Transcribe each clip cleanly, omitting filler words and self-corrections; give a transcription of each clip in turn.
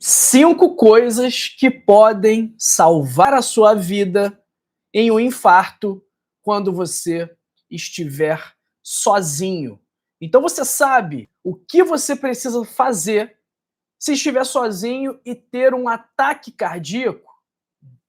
5 coisas que podem salvar a sua vida em um infarto quando você estiver sozinho. Então você sabe o que você precisa fazer se estiver sozinho e ter um ataque cardíaco?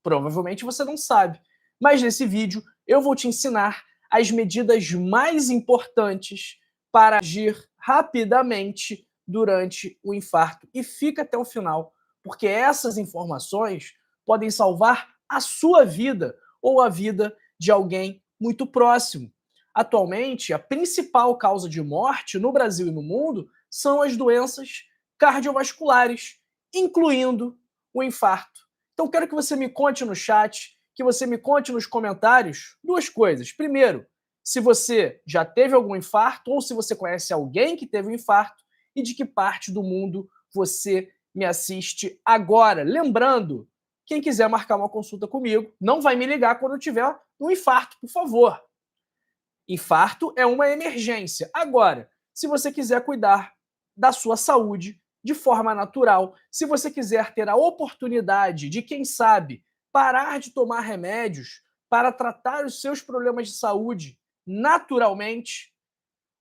Provavelmente você não sabe. Mas nesse vídeo eu vou te ensinar as medidas mais importantes para agir rapidamente durante o infarto. E fica até o final, porque essas informações podem salvar a sua vida ou a vida de alguém muito próximo. Atualmente, a principal causa de morte no Brasil e no mundo são as doenças cardiovasculares, incluindo o infarto. Então quero que você me conte no chat, que você me conte nos comentários duas coisas. Primeiro, se você já teve algum infarto ou se você conhece alguém que teve um infarto e de que parte do mundo você me assiste agora. Lembrando, quem quiser marcar uma consulta comigo, não vai me ligar quando eu tiver um infarto, por favor. Infarto é uma emergência. Agora, se você quiser cuidar da sua saúde de forma natural, se você quiser ter a oportunidade de, quem sabe, parar de tomar remédios para tratar os seus problemas de saúde naturalmente,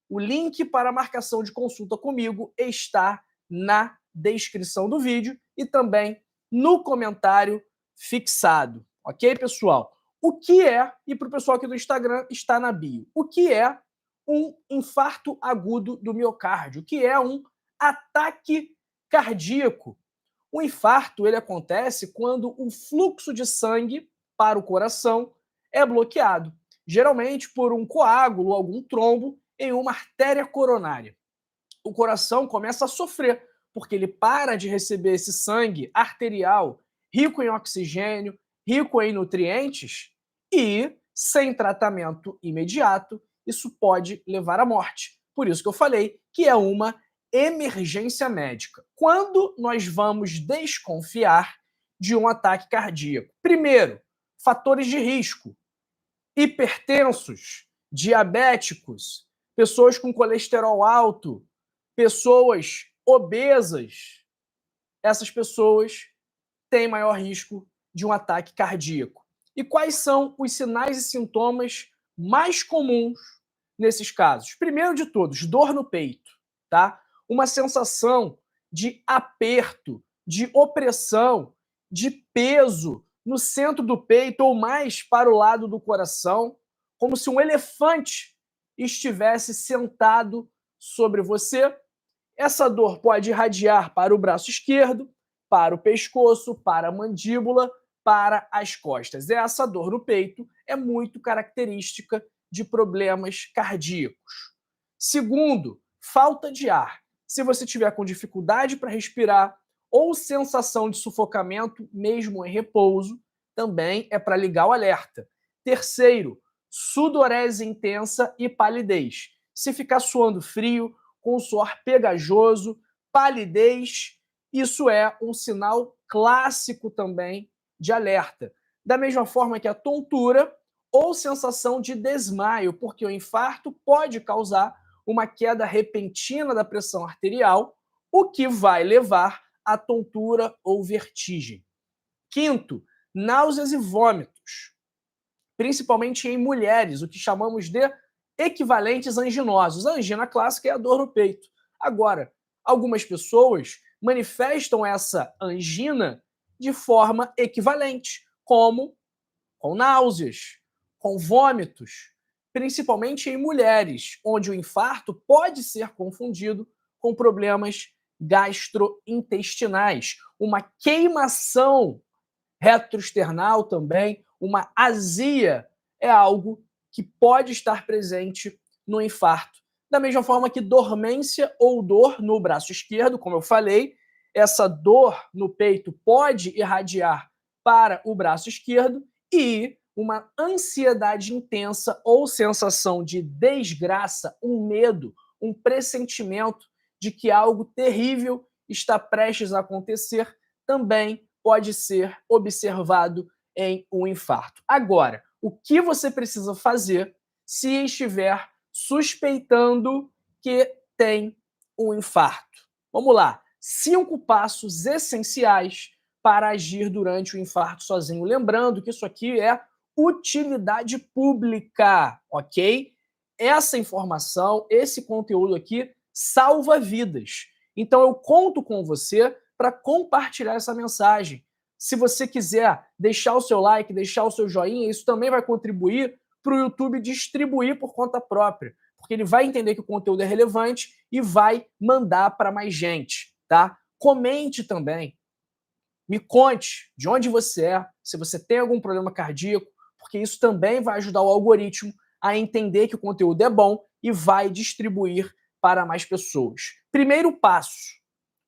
o link para a marcação de consulta comigo está na descrição do vídeo e também no comentário fixado. Ok, pessoal? O que é, e para o pessoal aqui do Instagram, está na bio, o que é um infarto agudo do miocárdio? O que é um ataque cardíaco? O infarto ele acontece quando o fluxo de sangue para o coração é bloqueado, geralmente por um coágulo ou algum trombo em uma artéria coronária. O coração começa a sofrer, porque ele para de receber esse sangue arterial rico em oxigênio, rico em nutrientes, e, sem tratamento imediato, isso pode levar à morte. Por isso que eu falei que é uma emergência médica. Quando nós vamos desconfiar de um ataque cardíaco? Primeiro, fatores de risco: hipertensos, diabéticos, pessoas com colesterol alto, pessoas obesas. Essas pessoas têm maior risco de um ataque cardíaco. E quais são os sinais e sintomas mais comuns nesses casos? Primeiro de todos, dor no peito, tá? Uma sensação de aperto, de opressão, de peso no centro do peito ou mais para o lado do coração, como se um elefante estivesse sentado sobre você. Essa dor pode irradiar para o braço esquerdo, para o pescoço, para a mandíbula, para as costas. Essa dor no peito é muito característica de problemas cardíacos. Segundo, falta de ar. Se você tiver com dificuldade para respirar ou sensação de sufocamento, mesmo em repouso, também é para ligar o alerta. Terceiro, sudorese intensa e palidez. Se ficar suando frio, com suor pegajoso, palidez, isso é um sinal clássico também de alerta. Da mesma forma que a tontura ou sensação de desmaio, porque o infarto pode causar uma queda repentina da pressão arterial, o que vai levar à tontura ou vertigem. Quinto, náuseas e vômitos, principalmente em mulheres, o que chamamos de equivalentes anginosos. A angina clássica é a dor no peito. Agora, algumas pessoas manifestam essa angina de forma equivalente, como com náuseas, com vômitos, principalmente em mulheres, onde o infarto pode ser confundido com problemas gastrointestinais, uma queimação retroesternal também, uma azia é algo que pode estar presente no infarto. Da mesma forma que dormência ou dor no braço esquerdo, como eu falei, essa dor no peito pode irradiar para o braço esquerdo, e uma ansiedade intensa ou sensação de desgraça, um medo, um pressentimento de que algo terrível está prestes a acontecer, também pode ser observado em um infarto. Agora, o que você precisa fazer se estiver suspeitando que tem um infarto? Vamos lá. 5 passos essenciais para agir durante o infarto sozinho. Lembrando que isso aqui é utilidade pública, ok? Essa informação, esse conteúdo aqui salva vidas. Então eu conto com você para compartilhar essa mensagem. Se você quiser deixar o seu like, deixar o seu joinha, isso também vai contribuir para o YouTube distribuir por conta própria, porque ele vai entender que o conteúdo é relevante e vai mandar para mais gente, tá? Comente também. Me conte de onde você é, se você tem algum problema cardíaco, porque isso também vai ajudar o algoritmo a entender que o conteúdo é bom e vai distribuir para mais pessoas. Primeiro passo,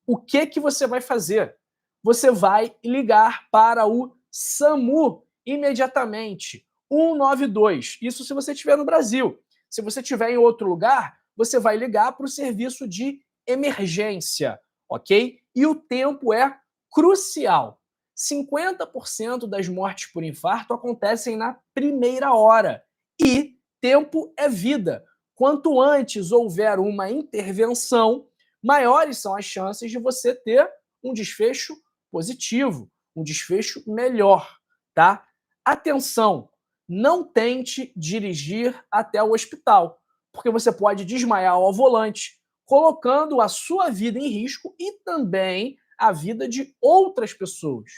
o que você vai fazer? Você vai ligar para o SAMU imediatamente, 192. Isso se você estiver no Brasil. Se você estiver em outro lugar, você vai ligar para o serviço de emergência, ok? E o tempo é crucial. 50% das mortes por infarto acontecem na primeira hora. E tempo é vida. Quanto antes houver uma intervenção, maiores são as chances de você ter um desfecho positivo, um desfecho melhor, tá? Atenção, não tente dirigir até o hospital, porque você pode desmaiar ao volante, colocando a sua vida em risco e também a vida de outras pessoas.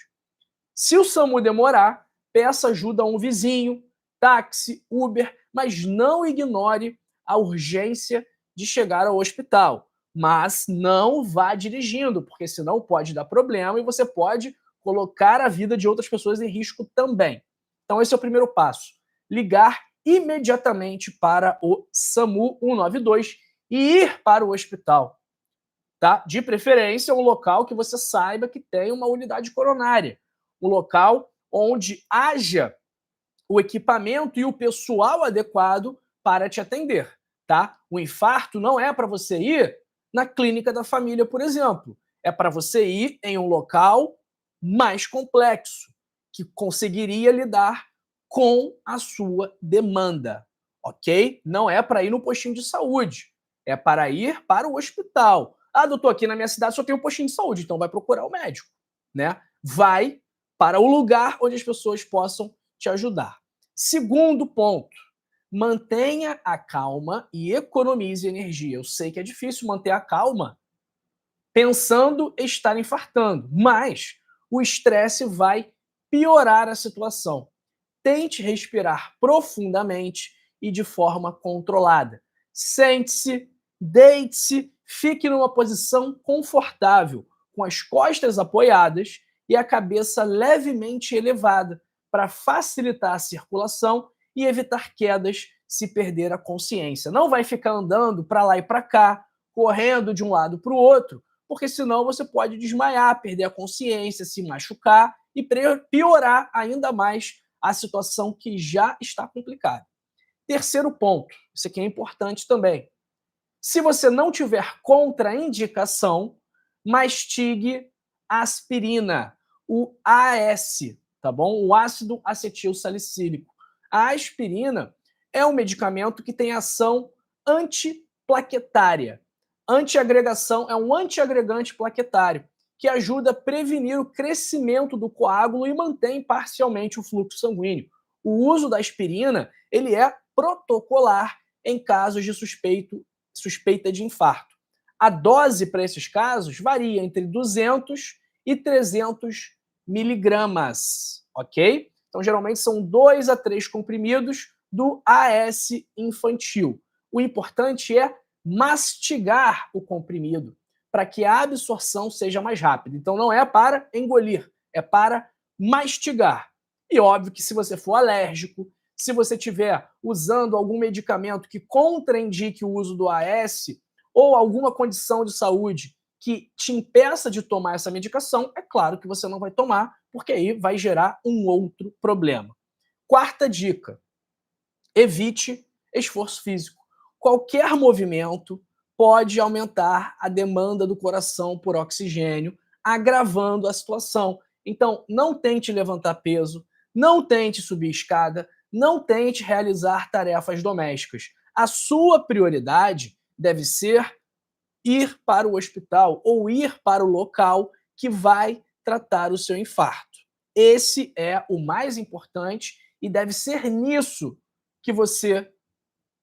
Se o SAMU demorar, peça ajuda a um vizinho, táxi, Uber, mas não ignore a urgência de chegar ao hospital. Mas não vá dirigindo, porque senão pode dar problema e você pode colocar a vida de outras pessoas em risco também. Então esse é o primeiro passo. Ligar imediatamente para o SAMU 192 e ir para o hospital. Tá? De preferência, um local que você saiba que tem uma unidade coronária. Um local onde haja o equipamento e o pessoal adequado para te atender, tá? O infarto não é para você ir na clínica da família, por exemplo. É para você ir em um local mais complexo, que conseguiria lidar com a sua demanda, ok? Não é para ir no postinho de saúde, é para ir para o hospital. Ah, doutor, aqui na minha cidade só tem um postinho de saúde, então vai procurar o médico, né? Vai para o lugar onde as pessoas possam te ajudar. Segundo ponto, mantenha a calma e economize energia. Eu sei que é difícil manter a calma pensando em estar infartando, mas o estresse vai piorar a situação. Tente respirar profundamente e de forma controlada. Sente-se, deite-se, fique numa posição confortável, com as costas apoiadas e a cabeça levemente elevada, para facilitar a circulação e evitar quedas se perder a consciência. Não vai ficar andando para lá e para cá, correndo de um lado para o outro, porque senão você pode desmaiar, perder a consciência, se machucar e piorar ainda mais a situação que já está complicada. Terceiro ponto, isso aqui é importante também. Se você não tiver contraindicação, mastigue aspirina, o AS, tá bom? O ácido acetil salicílico. A aspirina é um medicamento que tem ação antiplaquetária. Antiagregação é um antiagregante plaquetário que ajuda a prevenir o crescimento do coágulo e mantém parcialmente o fluxo sanguíneo. O uso da aspirina, ele é protocolar em casos de suspeita de infarto. A dose para esses casos varia entre 200 e 300 miligramas, ok? Então, geralmente são 2 a 3 comprimidos do AS infantil. O importante é mastigar o comprimido para que a absorção seja mais rápida. Então, não é para engolir, é para mastigar. E óbvio que se você for alérgico, se você estiver usando algum medicamento que contraindique o uso do AS ou alguma condição de saúde que te impeça de tomar essa medicação, é claro que você não vai tomar, porque aí vai gerar um outro problema. Quarta dica: evite esforço físico. Qualquer movimento pode aumentar a demanda do coração por oxigênio, agravando a situação. Então, não tente levantar peso, não tente subir escada, não tente realizar tarefas domésticas. A sua prioridade deve ser ir para o hospital ou ir para o local que vai tratar o seu infarto. Esse é o mais importante e deve ser nisso que você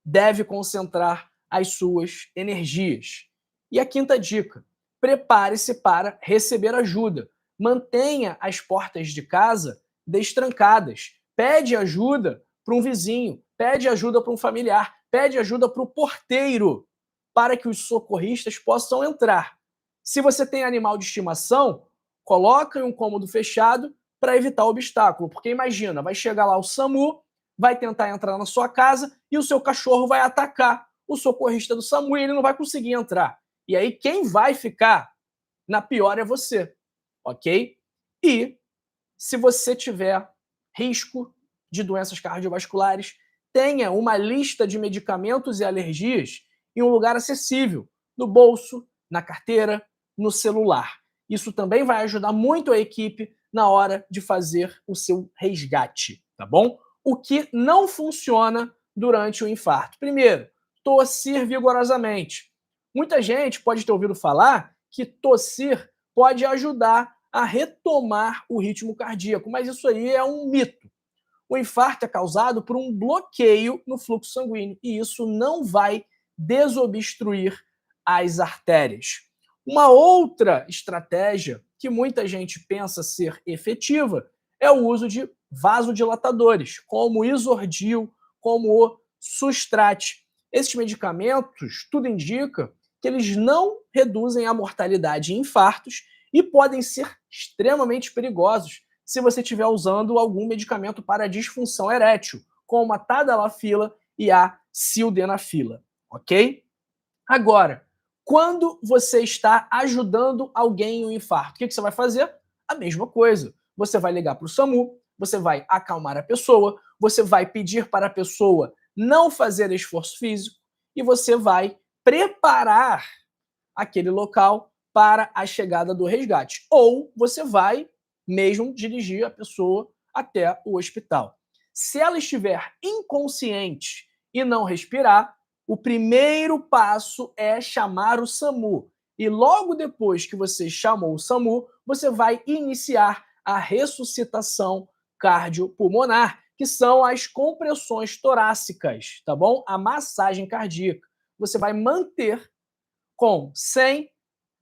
deve concentrar as suas energias. E a quinta dica: prepare-se para receber ajuda. Mantenha as portas de casa destrancadas. Pede ajuda para um vizinho, pede ajuda para um familiar, pede ajuda para o porteiro, para que os socorristas possam entrar. Se você tem animal de estimação, coloque em um cômodo fechado para evitar o obstáculo, porque imagina, vai chegar lá o SAMU, vai tentar entrar na sua casa e o seu cachorro vai atacar o socorrista do SAMU e ele não vai conseguir entrar. E aí quem vai ficar na pior é você, ok? E se você tiver risco de doenças cardiovasculares, tenha uma lista de medicamentos e alergias em um lugar acessível, no bolso, na carteira, no celular. Isso também vai ajudar muito a equipe na hora de fazer o seu resgate, tá bom? O que não funciona durante o infarto? Primeiro, tossir vigorosamente. Muita gente pode ter ouvido falar que tossir pode ajudar a retomar o ritmo cardíaco, mas isso aí é um mito. O infarto é causado por um bloqueio no fluxo sanguíneo e isso não vai desobstruir as artérias. Uma outra estratégia que muita gente pensa ser efetiva é o uso de vasodilatadores, como o Isordil, como o Sustrate. Esses medicamentos, tudo indica que eles não reduzem a mortalidade em infartos e podem ser extremamente perigosos se você estiver usando algum medicamento para disfunção erétil, como a tadalafila e a sildenafila, ok? Agora, quando você está ajudando alguém em um infarto, o que você vai fazer? A mesma coisa. Você vai ligar para o SAMU, você vai acalmar a pessoa, você vai pedir para a pessoa não fazer esforço físico e você vai preparar aquele local para a chegada do resgate. Ou você vai mesmo dirigir a pessoa até o hospital. Se ela estiver inconsciente e não respirar, o primeiro passo é chamar o SAMU. E logo depois que você chamou o SAMU, você vai iniciar a ressuscitação cardiopulmonar, que são as compressões torácicas, tá bom? A massagem cardíaca. Você vai manter com 100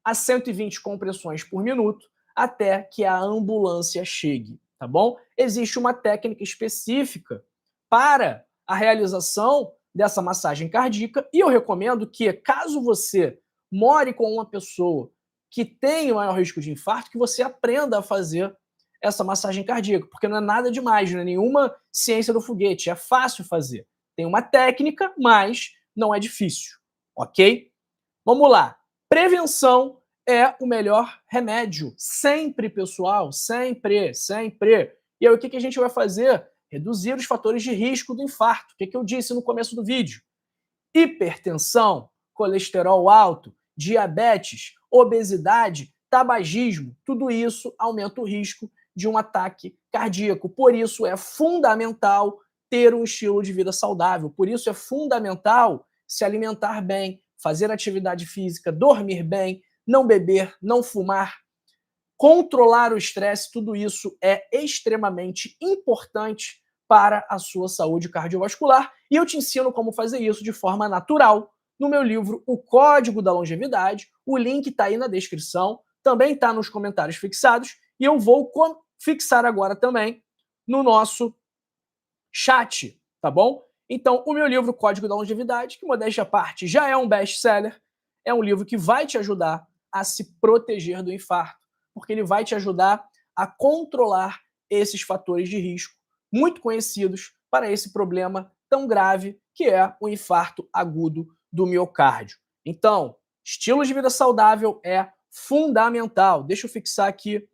a 120 compressões por minuto até que a ambulância chegue, tá bom? Existe uma técnica específica para a realização dessa massagem cardíaca e eu recomendo que, caso você more com uma pessoa que tem o maior risco de infarto, que você aprenda a fazer essa massagem cardíaca, porque não é nada demais, não é nenhuma ciência do foguete, é fácil fazer. Tem uma técnica, mas não é difícil, ok? Vamos lá. Prevenção é o melhor remédio. Sempre, pessoal. Sempre, sempre. E aí, o que a gente vai fazer? Reduzir os fatores de risco do infarto. O que eu disse no começo do vídeo? Hipertensão, colesterol alto, diabetes, obesidade, tabagismo, tudo isso aumenta o risco de um ataque cardíaco. Por isso é fundamental ter um estilo de vida saudável. Por isso é fundamental se alimentar bem, fazer atividade física, dormir bem, não beber, não fumar, controlar o estresse, tudo isso é extremamente importante para a sua saúde cardiovascular e eu te ensino como fazer isso de forma natural no meu livro O Código da Longevidade. O link está aí na descrição, também está nos comentários fixados e eu vou fixar agora também no nosso chat, tá bom? Então, o meu livro Código da Longevidade, que modéstia à parte já é um best-seller, é um livro que vai te ajudar a se proteger do infarto, porque ele vai te ajudar a controlar esses fatores de risco muito conhecidos para esse problema tão grave que é o infarto agudo do miocárdio. Então, estilo de vida saudável é fundamental. Deixa eu fixar aqui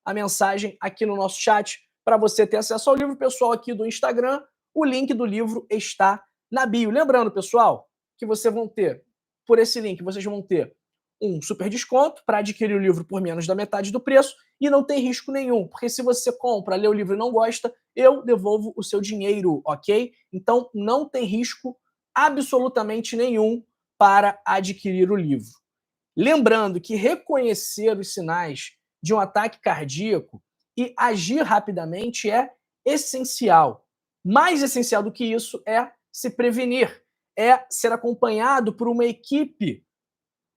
a mensagem aqui no nosso chat para você ter acesso ao livro, pessoal, aqui do Instagram. O link do livro está na bio. Lembrando, pessoal, que vocês vão ter, por esse link, vocês vão ter um super desconto para adquirir o livro por menos da metade do preço e não tem risco nenhum, porque se você compra, lê o livro e não gosta, eu devolvo o seu dinheiro, ok? Então não tem risco absolutamente nenhum para adquirir o livro. Lembrando que reconhecer os sinais de um ataque cardíaco e agir rapidamente é essencial. Mais essencial do que isso é se prevenir, é ser acompanhado por uma equipe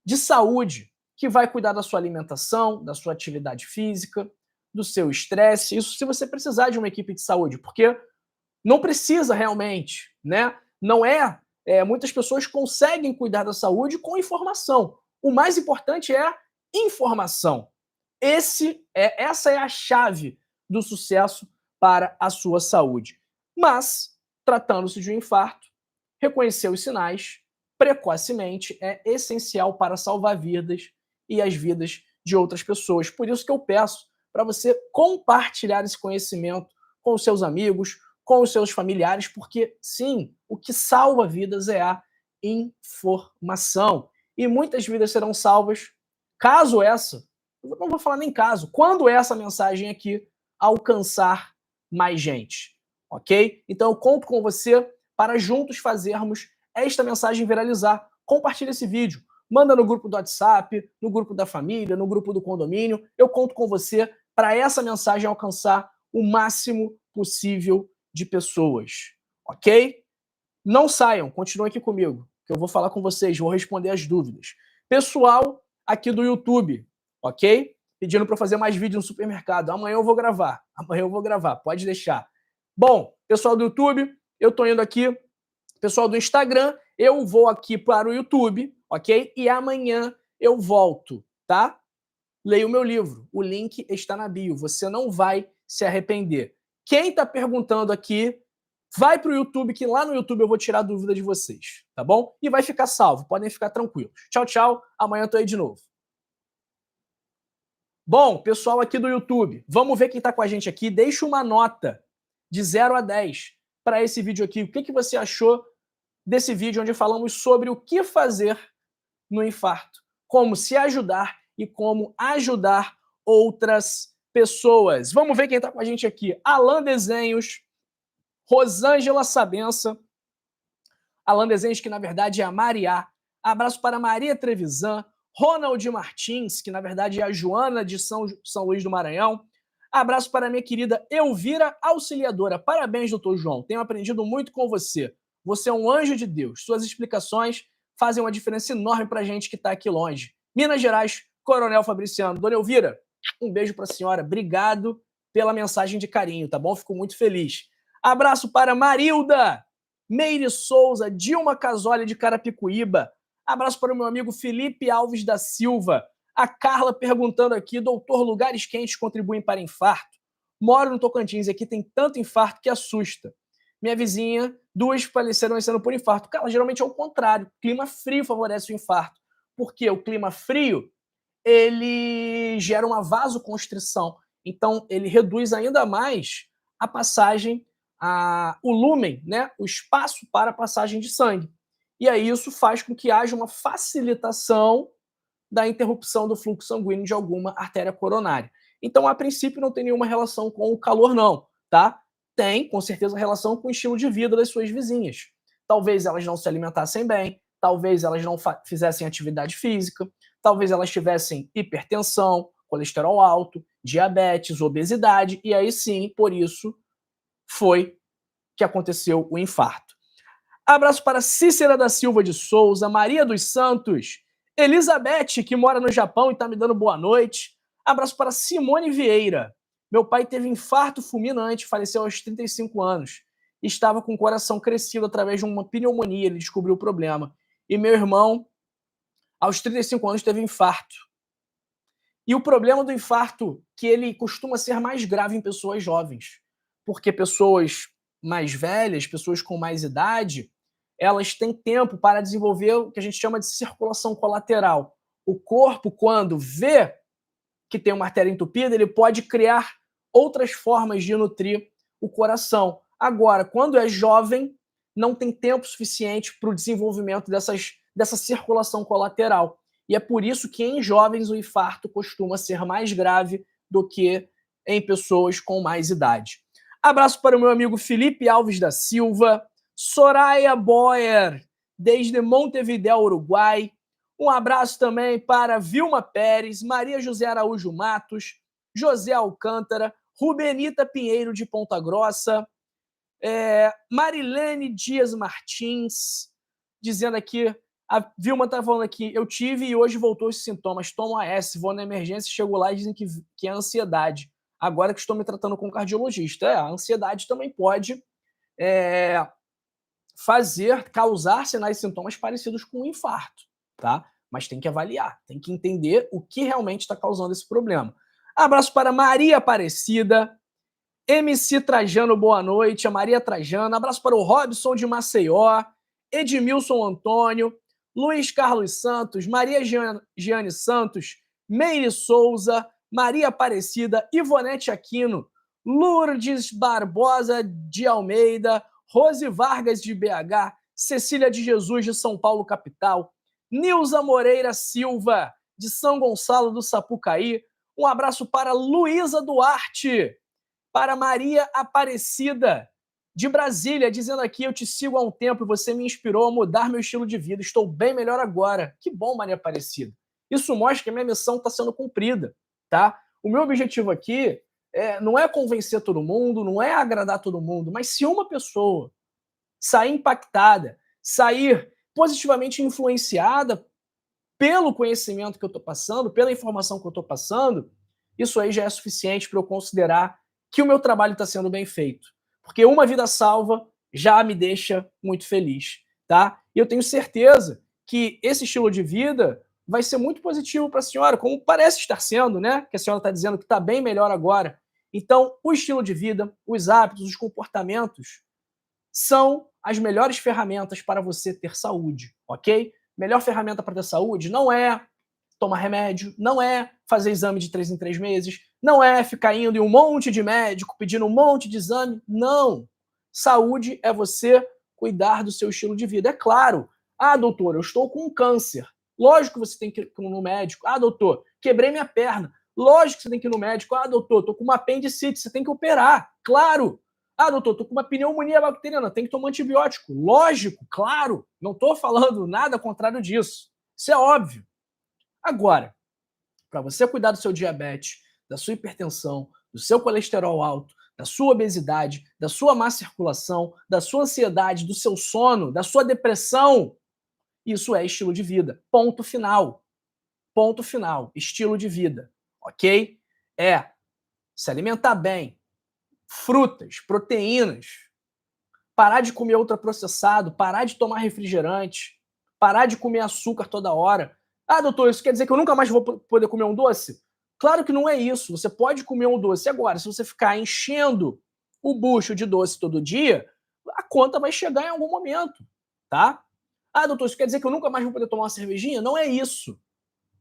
de saúde que vai cuidar da sua alimentação, da sua atividade física, do seu estresse. Isso se você precisar de uma equipe de saúde, porque não precisa realmente, né? Não muitas pessoas conseguem cuidar da saúde com informação. O mais importante é a informação. Essa é a chave do sucesso para a sua saúde. Mas, tratando-se de um infarto, reconhecer os sinais precocemente é essencial para salvar vidas e as vidas de outras pessoas. Por isso que eu peço para você compartilhar esse conhecimento com os seus amigos, com os seus familiares, porque sim, o que salva vidas é a informação. E muitas vidas serão salvas caso não vou falar nem caso, quando essa mensagem aqui alcançar mais gente, ok? Então eu conto com você para juntos fazermos esta mensagem viralizar. Compartilha esse vídeo, manda no grupo do WhatsApp, no grupo da família, no grupo do condomínio. Eu conto com você para essa mensagem alcançar o máximo possível de pessoas, ok? Não saiam, continuem aqui comigo, que eu vou falar com vocês, vou responder as dúvidas. Pessoal aqui do YouTube, ok? Pedindo para fazer mais vídeo no supermercado. Amanhã eu vou gravar, pode deixar. Bom, pessoal do YouTube, eu tô indo aqui. Pessoal do Instagram, eu vou aqui para o YouTube, ok? E amanhã eu volto, tá? Leia o meu livro, o link está na bio, você não vai se arrepender. Quem tá perguntando aqui, vai pro YouTube, que lá no YouTube eu vou tirar a dúvida de vocês, tá bom? E vai ficar salvo, podem ficar tranquilos. Tchau, tchau, amanhã eu tô aí de novo. Bom, pessoal aqui do YouTube, vamos ver quem tá com a gente aqui. Deixa uma nota de 0 a 10 para esse vídeo aqui. O que você achou desse vídeo onde falamos sobre o que fazer no infarto, como se ajudar e como ajudar outras pessoas. Vamos ver quem está com a gente aqui. Alan Desenhos, Rosângela Sabença, Alan Desenhos, que na verdade é a Mariá. Abraço para Maria Trevisan, Ronald Martins, que na verdade é a Joana de São Luís do Maranhão. Abraço para minha querida Elvira Auxiliadora. Parabéns, doutor João. Tenho aprendido muito com você. Você é um anjo de Deus. Suas explicações fazem uma diferença enorme para a gente que está aqui longe. Minas Gerais, Coronel Fabriciano. Dona Elvira, um beijo para a senhora. Obrigado pela mensagem de carinho, tá bom? Fico muito feliz. Abraço para Marilda, Meire Souza, Dilma Casoli de Carapicuíba. Abraço para o meu amigo Felipe Alves da Silva. A Carla perguntando aqui, doutor, lugares quentes contribuem para infarto? Moro no Tocantins e aqui tem tanto infarto que assusta. Minha vizinha, 2 faleceram esse ano por infarto. Cara, geralmente é o contrário. Clima frio favorece o infarto. Porque o clima frio, ele gera uma vasoconstrição. Então, ele reduz ainda mais a passagem, o lúmen, né? O espaço para a passagem de sangue. E aí isso faz com que haja uma facilitação da interrupção do fluxo sanguíneo de alguma artéria coronária. Então, a princípio, não tem nenhuma relação com o calor, não, tá? Tem, com certeza, relação com o estilo de vida das suas vizinhas. Talvez elas não se alimentassem bem, talvez elas não fizessem atividade física, talvez elas tivessem hipertensão, colesterol alto, diabetes, obesidade, e aí sim, por isso, foi que aconteceu o infarto. Abraço para Cícera da Silva de Souza, Maria dos Santos, Elizabeth, que mora no Japão e está me dando boa noite. Abraço para Simone Vieira. Meu pai teve infarto fulminante, faleceu aos 35 anos. Estava com o coração crescido através de uma pneumonia, ele descobriu o problema. E meu irmão, aos 35 anos, teve infarto. E o problema do infarto, que ele costuma ser mais grave em pessoas jovens. Porque pessoas mais velhas, pessoas com mais idade, elas têm tempo para desenvolver o que a gente chama de circulação colateral. O corpo, quando vê que tem uma artéria entupida, ele pode criar outras formas de nutrir o coração. Agora, quando é jovem, não tem tempo suficiente para o desenvolvimento dessa circulação colateral. E é por isso que em jovens o infarto costuma ser mais grave do que em pessoas com mais idade. Abraço para o meu amigo Felipe Alves da Silva, Soraya Boyer, desde Montevidéu, Uruguai. Um abraço também para Vilma Pérez, Maria José Araújo Matos, José Alcântara, Rubenita Pinheiro de Ponta Grossa, Marilene Dias Martins, dizendo aqui, a Vilma está falando aqui, eu tive e hoje voltou os sintomas, tomo AS, vou na emergência, chego lá e dizem que é ansiedade. Agora que estou me tratando com um cardiologista. A ansiedade também pode causar sinais e sintomas parecidos com um infarto, tá? Mas tem que avaliar, tem que entender o que realmente está causando esse problema. Abraço para Maria Aparecida, MC Trajano, boa noite, a Maria Trajano. Abraço para o Robson de Maceió, Edmilson Antônio, Luiz Carlos Santos, Maria Giane Santos, Meire Souza, Maria Aparecida, Ivonete Aquino, Lourdes Barbosa de Almeida, Rose Vargas de BH, Cecília de Jesus de São Paulo, capital, Nilza Moreira Silva de São Gonçalo do Sapucaí. Um abraço para Luísa Duarte, para Maria Aparecida de Brasília, dizendo aqui, eu te sigo há um tempo e você me inspirou a mudar meu estilo de vida. Estou bem melhor agora. Que bom, Maria Aparecida. Isso mostra que a minha missão está sendo cumprida, tá? O meu objetivo aqui não é convencer todo mundo, não é agradar todo mundo, mas se uma pessoa sair impactada, sair positivamente influenciada pelo conhecimento que eu estou passando, pela informação que eu estou passando, isso aí já é suficiente para eu considerar que o meu trabalho está sendo bem feito. Porque uma vida salva já me deixa muito feliz, tá? E eu tenho certeza que esse estilo de vida vai ser muito positivo para a senhora, como parece estar sendo, né? Que a senhora está dizendo que está bem melhor agora. Então, o estilo de vida, os hábitos, os comportamentos são as melhores ferramentas para você ter saúde, ok? Melhor ferramenta para ter saúde não é tomar remédio, não é fazer exame de 3 em 3 meses, não é ficar indo em um monte de médico, pedindo um monte de exame, não. Saúde é você cuidar do seu estilo de vida. É claro, doutor, eu estou com câncer. Lógico que você tem que ir no médico. Doutor, quebrei minha perna. Lógico que você tem que ir no médico. Doutor, estou com uma apendicite, você tem que operar. Claro. Doutor, estou com uma pneumonia bacteriana, tem que tomar antibiótico. Lógico, claro. Não estou falando nada contrário disso. Isso é óbvio. Agora, para você cuidar do seu diabetes, da sua hipertensão, do seu colesterol alto, da sua obesidade, da sua má circulação, da sua ansiedade, do seu sono, da sua depressão, isso é estilo de vida. Ponto final. Ponto final. Estilo de vida. Ok? É se alimentar bem, frutas, proteínas, parar de comer ultraprocessado, parar de tomar refrigerante, parar de comer açúcar toda hora. Doutor, isso quer dizer que eu nunca mais vou poder comer um doce? Claro que não é isso. Você pode comer um doce agora. Se você ficar enchendo o bucho de doce todo dia, a conta vai chegar em algum momento, tá? Doutor, isso quer dizer que eu nunca mais vou poder tomar uma cervejinha? Não é isso.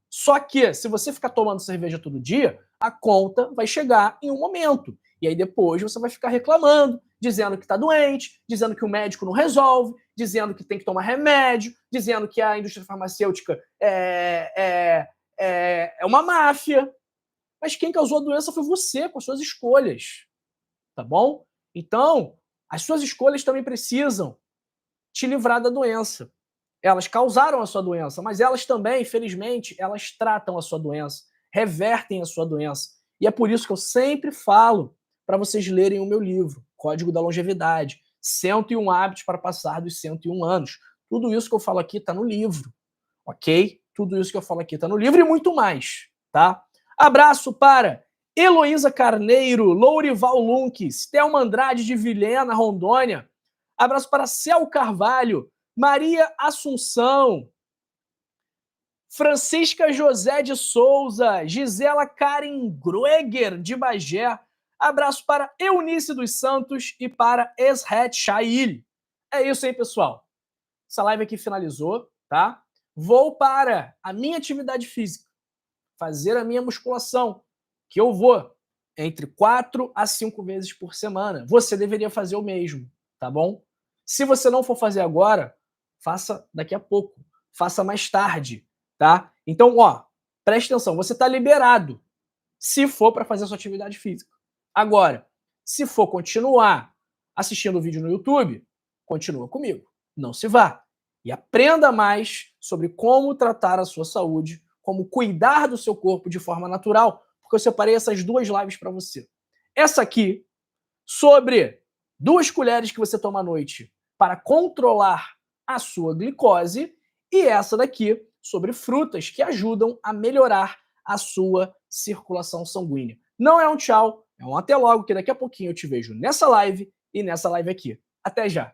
Só que, se você ficar tomando cerveja todo dia, a conta vai chegar em um momento. E aí depois você vai ficar reclamando, dizendo que está doente, dizendo que o médico não resolve, dizendo que tem que tomar remédio, dizendo que a indústria farmacêutica é uma máfia. Mas quem causou a doença foi você, com as suas escolhas. Tá bom? Então, as suas escolhas também precisam te livrar da doença. Elas causaram a sua doença, mas elas também, infelizmente, elas tratam a sua doença, revertem a sua doença. E é por isso que eu sempre falo para vocês lerem o meu livro, Código da Longevidade, 101 hábitos para passar dos 101 anos. Tudo isso que eu falo aqui está no livro, ok? Tudo isso que eu falo aqui está no livro e muito mais, tá? Abraço para Heloísa Carneiro, Lourival Lunques, Thelma Andrade de Vilhena, Rondônia. Abraço para Céu Carvalho, Maria Assunção, Francisca José de Souza, Gisela Karen Grueger, de Bagé. Abraço para Eunice dos Santos e para Esret Chail. É isso aí, pessoal. Essa live aqui finalizou, tá? Vou para a minha atividade física, fazer a minha musculação, que eu vou entre 4 a 5 vezes por semana. Você deveria fazer o mesmo, tá bom? Se você não for fazer agora, faça daqui a pouco, faça mais tarde, tá? Então, preste atenção, você está liberado se for para fazer a sua atividade física. Agora, se for continuar assistindo o vídeo no YouTube, continua comigo, não se vá. e aprenda mais sobre como tratar a sua saúde, como cuidar do seu corpo de forma natural, porque eu separei essas 2 lives para você. Essa aqui, sobre 2 colheres que você toma à noite para controlar a sua glicose, e essa daqui, sobre frutas que ajudam a melhorar a sua circulação sanguínea. Não é um tchau, é um até logo, que daqui a pouquinho eu te vejo nessa live e nessa live aqui. Até já!